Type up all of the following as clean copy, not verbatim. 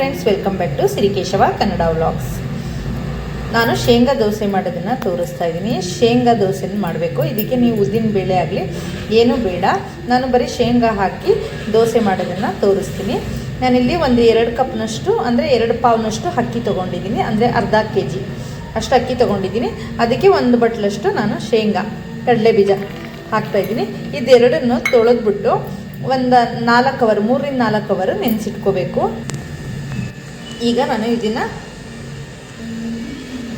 Friends, welcome back to Sirikeshava Kannada vlogs. ನಾನು ಶೇಂಗಾ ದೋಸೆ ಮಾಡೋದನ್ನು ತೋರಿಸ್ತಾ ಇದ್ದೀನಿ. ಶೇಂಗಾ ದೋಸೆನ ಮಾಡಬೇಕು. ಇದಕ್ಕೆ ನೀವು ಉದ್ದಿನ ಬೇಳೆ ಆಗಲಿ ಏನೂ ಬೇಡ, ನಾನು ಬರೀ ಶೇಂಗಾ ಹಾಕಿ ದೋಸೆ ಮಾಡೋದನ್ನು ತೋರಿಸ್ತೀನಿ. ನಾನಿಲ್ಲಿ ಒಂದು 2 ಕಪ್ನಷ್ಟು ಅಂದರೆ 2 ಪಾವ್ನಷ್ಟು ಅಕ್ಕಿ ತೊಗೊಂಡಿದ್ದೀನಿ, ಅಂದರೆ ಅರ್ಧ kg ಅಷ್ಟು ಅಕ್ಕಿ ತೊಗೊಂಡಿದ್ದೀನಿ. ಅದಕ್ಕೆ 1 ಬಟ್ಲಷ್ಟು ನಾನು ಶೇಂಗಾ ಕಡಲೆ ಬೀಜ ಹಾಕ್ತಾಯಿದ್ದೀನಿ. ಇದೆರಡನ್ನು ತೊಳೆದ್ಬಿಟ್ಟು ಒಂದು 4 ಅವರ್ 3ರಿಂದ 4 ಅವರ್ ನೆನೆಸಿಟ್ಕೋಬೇಕು. ಈಗ ನಾನು ಇದನ್ನು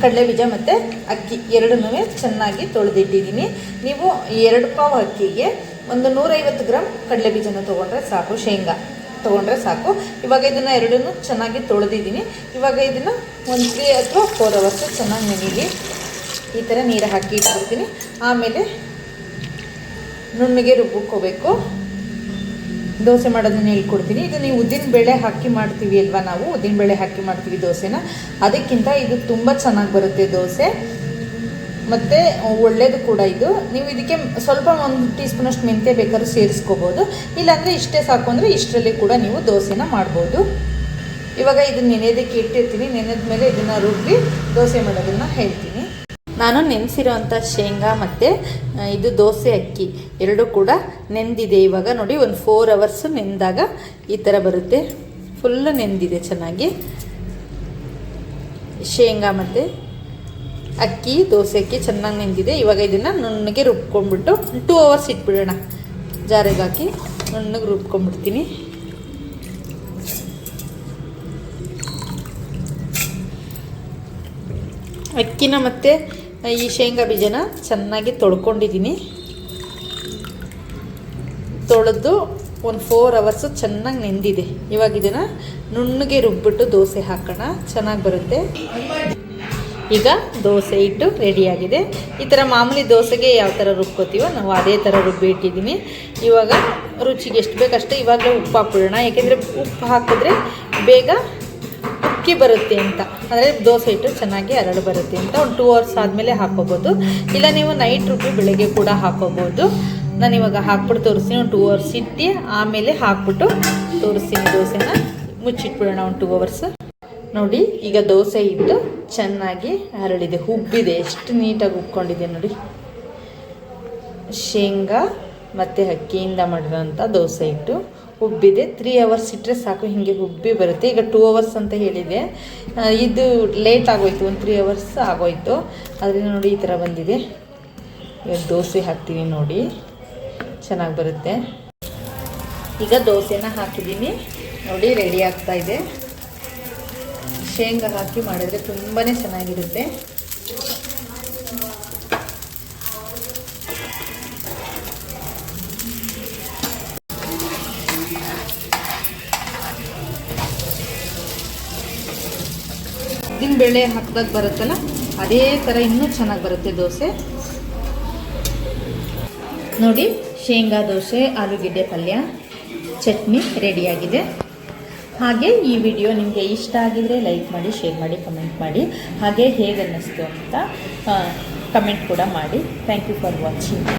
ಕಡಲೆ ಬೀಜ ಮತ್ತು ಅಕ್ಕಿ ಎರಡನ್ನೂ ಚೆನ್ನಾಗಿ ತೊಳೆದಿಟ್ಟಿದ್ದೀನಿ. ನೀವು 2 ಪಾವ್ ಅಕ್ಕಿಗೆ ಒಂದು 150 ಗ್ರಾಮ್ ಕಡಲೆ ಬೀಜನ ತೊಗೊಂಡ್ರೆ ಸಾಕು, ಶೇಂಗಾ ತೊಗೊಂಡ್ರೆ ಸಾಕು. ಇವಾಗ ಇದನ್ನು ಎರಡನ್ನೂ ಚೆನ್ನಾಗಿ ತೊಳೆದಿದ್ದೀನಿ. ಇವಾಗ ಇದನ್ನು ಒಂದು 3 ಅಥವಾ 4 ಅವರ್ಸ್ ಚೆನ್ನಾಗಿ ನೆನೆಲಿ. ಈ ಥರ ನೀರು ಹಾಕಿ ಇಟ್ಬಿಡ್ತೀನಿ. ಆಮೇಲೆ ನುಣ್ಣಗೆ ರುಬ್ಬಿಕೋಬೇಕು. ದೋಸೆ ಮಾಡೋದನ್ನ ಹೇಳ್ಕೊಡ್ತೀನಿ. ಇದು ನೀವು ಉದ್ದಿನ ಬೇಳೆ ಹಾಕಿ ಮಾಡ್ತೀವಿ ಅಲ್ವಾ, ನಾವು ಉದ್ದಿನ ಬೇಳೆ ಹಾಕಿ ಮಾಡ್ತೀವಿ ದೋಸೆನ, ಅದಕ್ಕಿಂತ ಇದು ತುಂಬ ಚೆನ್ನಾಗಿ ಬರುತ್ತೆ ದೋಸೆ, ಮತ್ತು ಒಳ್ಳೆಯದು ಕೂಡ ಇದು. ನೀವು ಇದಕ್ಕೆ ಸ್ವಲ್ಪ 1 ಟೀ ಸ್ಪೂನಷ್ಟು ಮೆಂತ್ಯ ಬೇಕಾದ್ರೂ ಸೇರಿಸ್ಕೋಬೋದು, ಇಲ್ಲಾಂದರೆ ಇಷ್ಟೇ ಸಾಕು ಅಂದರೆ ಇಷ್ಟರಲ್ಲಿ ಕೂಡ ನೀವು ದೋಸೆನ ಮಾಡ್ಬೋದು. ಇವಾಗ ಇದನ್ನು ನೆನೆಯೋದಕ್ಕೆ ಇಟ್ಟಿರ್ತೀನಿ. ನೆನೆದ ಮೇಲೆ ಇದನ್ನು ರುಬ್ಬಿ ದೋಸೆ ಮಾಡೋದನ್ನು ಹೇಳ್ತೀನಿ. ನಾನು ನೆನೆಸಿರೋವಂಥ ಶೇಂಗಾ ಮತ್ತು ಇದು ದೋಸೆ ಅಕ್ಕಿ ಎರಡೂ ಕೂಡ ನೆಂದಿದೆ. ಇವಾಗ ನೋಡಿ, ಒಂದು 4 ಅವರ್ಸ್ ನೆಂದಾಗ ಈ ಥರ ಬರುತ್ತೆ. ಫುಲ್ಲು ನೆಂದಿದೆ ಚೆನ್ನಾಗಿ ಶೇಂಗಾ ಮತ್ತು ಅಕ್ಕಿ, ದೋಸೆ ಅಕ್ಕಿ ಚೆನ್ನಾಗಿ ನೆಂದಿದೆ. ಇವಾಗ ಇದನ್ನು ನುಣ್ಣಗೆ ರುಬ್ಕೊಂಡ್ಬಿಟ್ಟು 2 ಅವರ್ಸ್ ಇಟ್ಬಿಡೋಣ. ಜಾರಿಗೆ ಹಾಕಿ ನುಣ್ಣಗೆ ರುಬ್ಕೊಂಡ್ಬಿಡ್ತೀನಿ. ಅಕ್ಕಿನ ಮತ್ತು ಈ ಶೇಂಗಾ ಬೀಜನ ಚೆನ್ನಾಗಿ ತೊಳ್ಕೊಂಡಿದ್ದೀನಿ. ತೊಳೆದು ಒಂದು 4 ಅವರ್ಸು ಚೆನ್ನಾಗಿ ನೆಂದಿದೆ. ಇವಾಗ ಇದನ್ನು ನುಣ್ಣಗೆ ರುಬ್ಬಿಟ್ಟು ದೋಸೆ ಹಾಕೋಣ, ಚೆನ್ನಾಗಿ ಬರುತ್ತೆ. ಈಗ ದೋಸೆ ಹಿಟ್ಟು ರೆಡಿಯಾಗಿದೆ. ಈ ಥರ ಮಾಮೂಲಿ ದೋಸೆಗೆ ಯಾವ ಥರ ರುಬ್ಕೋತೀವೋ ನಾವು ಅದೇ ಥರ ರುಬ್ಬಿ ಇಟ್ಟಿದ್ದೀನಿ. ಇವಾಗ ರುಚಿಗೆ ಎಷ್ಟು ಬೇಕಷ್ಟೇ ಇವಾಗಲೇ ಉಪ್ಪು ಹಾಕ್ಬಿಡೋಣ, ಯಾಕೆಂದರೆ ಉಪ್ಪು ಹಾಕಿದ್ರೆ ಬೇಗ ಉಕ್ಕಿ ಬರುತ್ತೆ ಅಂತ, ಅಂದರೆ ದೋಸೆ ಹಿಟ್ಟು ಚೆನ್ನಾಗಿ ಹರಳು ಬರುತ್ತೆ ಅಂತ. ಒಂದು 2 ಅವರ್ಸ್ ಆದಮೇಲೆ ಹಾಕ್ಕೋಬೋದು, ಇಲ್ಲ ನೀವು ನೈಟ್ ರುಬ್ಬಿ ಬೆಳಗ್ಗೆ ಕೂಡ ಹಾಕ್ಕೋಬೋದು. ನಾನು ಇವಾಗ ಹಾಕ್ಬಿಟ್ಟು ತೋರಿಸ್ತೀನಿ. ಒಂದು 2 ಅವರ್ಸ್ ಇಟ್ಟು ಆಮೇಲೆ ಹಾಕ್ಬಿಟ್ಟು ತೋರಿಸ್ತೀನಿ. ದೋಸೆನ ಮುಚ್ಚಿಟ್ಬಿಡೋಣ ಒಂದು 2 ಅವರ್ಸ್. ನೋಡಿ, ಈಗ ದೋಸೆ ಹಿಟ್ಟು ಚೆನ್ನಾಗಿ ಹರಳಿದೆ, ಉಬ್ಬಿದೆ, ಎಷ್ಟು ನೀಟಾಗಿ ಉಬ್ಕೊಂಡಿದೆ ನೋಡಿ. ಶೇಂಗಾ ಮತ್ತು ಅಕ್ಕಿಯಿಂದ ಮಾಡಿರೋಂಥ ದೋಸೆ ಹಿಟ್ಟು ಉಬ್ಬಿದೆ. 3 ಅವರ್ಸ್ ಇಟ್ಟರೆ ಸಾಕು, ಹೀಗೆ ಉಬ್ಬಿ ಬರುತ್ತೆ. ಈಗ 2 ಅವರ್ಸ್ ಅಂತ ಹೇಳಿದೆ, ಇದು ಲೇಟ್ ಆಗೋಯ್ತು, ಒಂದು 3 ಅವರ್ಸ್ ಆಗೋಯ್ತು. ಅದರಿಂದ ನೋಡಿ ಈ ಥರ ಬಂದಿದೆ. ಈಗ ದೋಸೆ ಹಾಕ್ತೀನಿ ನೋಡಿ, ಚೆನ್ನಾಗಿ ಬರುತ್ತೆ. ಈಗ ದೋಸೆನ ಹಾಕಿದ್ದೀನಿ ನೋಡಿ, ರೆಡಿ ಆಗ್ತಾಯಿದೆ. ಶೇಂಗಾ ಹಾಕಿ ಮಾಡಿದ್ರೆ ತುಂಬಾ ಚೆನ್ನಾಗಿರುತ್ತೆ. ಉದ್ದಿನ ಬೇಳೆ ಹಾಕಿದಾಗ ಬರುತ್ತಲ್ಲ, ಅದೇ ಥರ ಇನ್ನೂ ಚೆನ್ನಾಗಿ ಬರುತ್ತೆ ದೋಸೆ. ನೋಡಿ, ಶೇಂಗಾ ದೋಸೆ, ಆಲೂಗೆಡ್ಡೆ ಪಲ್ಯ, ಚಟ್ನಿ ರೆಡಿಯಾಗಿದೆ. ಹಾಗೆ ಈ ವಿಡಿಯೋ ನಿಮಗೆ ಇಷ್ಟ ಆಗಿದರೆ ಲೈಕ್ ಮಾಡಿ, ಶೇರ್ ಮಾಡಿ, ಕಮೆಂಟ್ ಮಾಡಿ. ಹಾಗೆ ಹೇಗೆ ಅನ್ನಿಸ್ತು ಅಂತ ಕಮೆಂಟ್ ಕೂಡ ಮಾಡಿ. Thank you for watching.